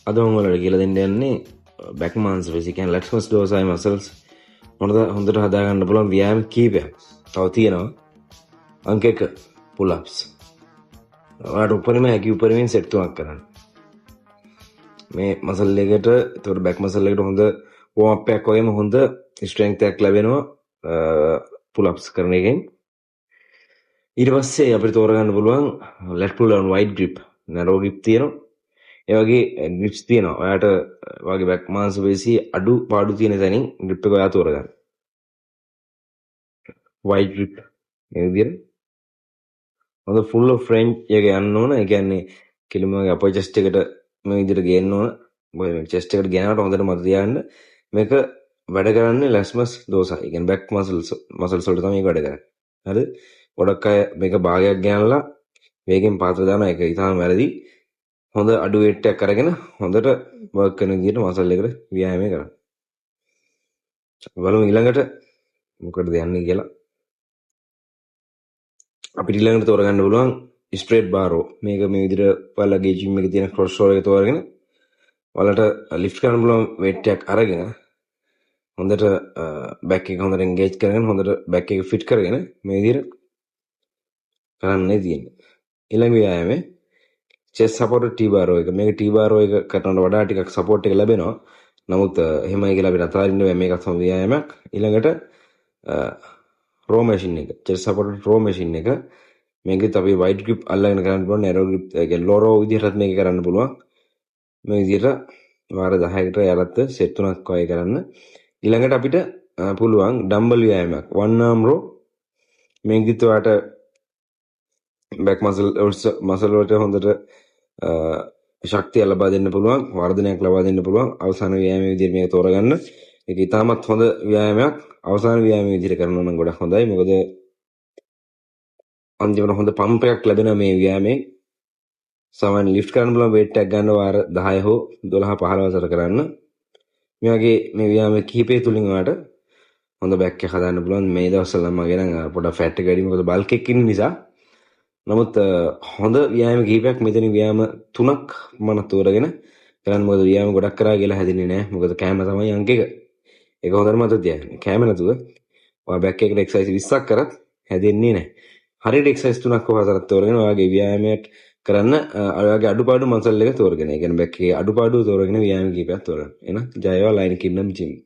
අද මම ඔයාලට කියලා දෙන්න යන්නේ බැක් මාන්ස් පේශි කියන්නේ ලැට්මස් ඩෝසයි මසල්ස් හොඳට හදාගන්න පුළුවන් ව්‍යායාම කීපයක් තව තියෙනවා. අංක 1 පුල් අප්ස්. ඔයාලට උපරිම හැකි උපරිමයෙන් සෙට් 3ක් කරන්න. මේ මසල් එකට ඒතකොට බැක් මසල් එකට හොඳ වෝම් අප් එකක් වගේම හොඳ ස්ට්‍රෙන්ග්ත් එකක් ලැබෙනවා පුල් අප්ස් කරන එකෙන්. ඊට පස්සේ අපිට තෝරගන්න පුළුවන් let full down wide grip narrow grip තියෙනවා. ඒ වගේ ග්‍රිප්ස් තියෙනවා. ඔයාට වගේ බැක් මාංශ පේශි අඩු පාඩු තියෙන තැනින් ග්‍රිප් එක ඔයා තෝරගන්න. වයිඩ් ග්‍රිප් මේ විදිහට හොඳ ෆුල් ඔෆ් රේන්ජ් එක යන්න ඕන. ඒ කියන්නේ කෙලිම වගේ අපර් චෙස්ට් එකට මේ විදිහට ගේන්න ඕන. ඔය චෙස්ට් එකට ගෙනාවට හොඳට මත තියාගන්න. මේක වැඩ කරන්නේ ලැස්මස් දෝසා. ඒ කියන්නේ බැක් මසල්ස් වලට තමයි මේක වැඩ කරන්නේ. හරිද? ගොඩක් අය මේක භාගයක් ගෙනල්ලා වේගෙන් පාත්‍ර දානවා. ඒක ඉතාලම වැරදි. හොඳ අඩු වේට් එකක් අරගෙන හොඳට වර්ක් කරන විදිහට මසල් එකට ව්‍යායාමය කරන්න. බලමු ඊළඟට මොකටද යන්නේ කියලා. අපිට ඊළඟට තෝරගන්න පුළුවන් ස්ට්‍රේට් බාර් රෝ. මේක මේ විදිහට ඔයාලගේ ජිම් එකේ තියෙන ක්‍රොස් රෝ එක තෝරගෙන ඔයාලට ලිෆ්ට් කරන්න පුළුවන් වේට් එකක් අරගෙන හොඳට බෑක් එක හොඳට එන්ගේජ් කරගෙන හොඳට බෑක් එක ෆිට කරගෙන මේ විදිහට කරන්නයි තියෙන්නේ. ඊළඟ ව්‍යායාමයේ chest supported T-bar row එක. මේක T-bar row එක කරනවට වඩා ටිකක් support එක ලැබෙනවා. නමුත් එහෙමයි කියලා අපිට අතාරින්න බෑ. මේකත් සම ව්‍යායාමයක්. ඊළඟට row machine එක. chest supported row machine එක. මේකෙත් අපි wide grip අල්ලගෙන කරන්න පුළුවන්. narrow grip ඒ low row විදිහටත් මේක කරන්න පුළුවන්. මේ විදිහට වාර 10කට යලත් set 3ක් වගේ කරන්න. ඊළඟට අපිට පුළුවන් dumbbell ව්‍යායාමයක්. one arm row. මේකෙත් ඔයාට back muscle වලට හොඳට ශක්තිය ලබා දෙන්න පුළුවන්, වර්ධනයක් ලබා දෙන්න පුළුවන්. අවසාන ව්‍යායාමයේ විදිහට මේක තෝරගන්න. ඒක ඉතාමත් හොඳ ව්‍යායාමයක්. අවසාන ව්‍යායාමයේ විදිහට කරනවා නම් ගොඩක් හොඳයි. මොකද අන්තිමට හොඳ පම්ප් එකක් ලැබෙනවා මේ ව්‍යායාමයෙන්. සාමාන්‍ය ලිෆ්ට් කරන්න පුළුවන් වේට් එකක් ගන්න වාර 10 හෝ 12 15 සැර කරන්න. මේ වගේ මේ ව්‍යායාම කිහිපය තුලින් ඔයාලට හොඳ බෑක් එක හදාන්න පුළුවන්. මේ දවස්වල නම් මගේ නම් පොඩක් ෆැට් එක වැඩි මොකද බල්ක් එකක් ඉන්න නිසා. නමුත් හොඳ ව්‍යායාම කිහිපයක් මෙතන ව්‍යායාම 3ක් මම තෝරගෙන කරන්න. මොකද ව්‍යායාම ගොඩක් කරා කියලා හැදෙන්නේ නැහැ. මොකද කැම තමයි අංක 1. ඒක හොඳට මතක තියාගන්න. කැම නැතුව ඔයා බෑක් එකට එක්සර්සයිස් 20ක් කරත් හැදෙන්නේ නැහැ. හරියට එක්සර්සයිස් 3ක් හෝ 4ක් තෝරගෙන ඔයාගේ ව්‍යායාමයක් කරන්න. ඔයාගේ අඩුපාඩු මසල් එක තෝරගෙන. ඒ කියන්නේ බෑක් එකේ අඩුපාඩු තෝරගෙන ව්‍යායාම කිහිපයක් තෝරගන්න. එහෙනම් ජය වේවා ලයින් කින්නම් ජිම්.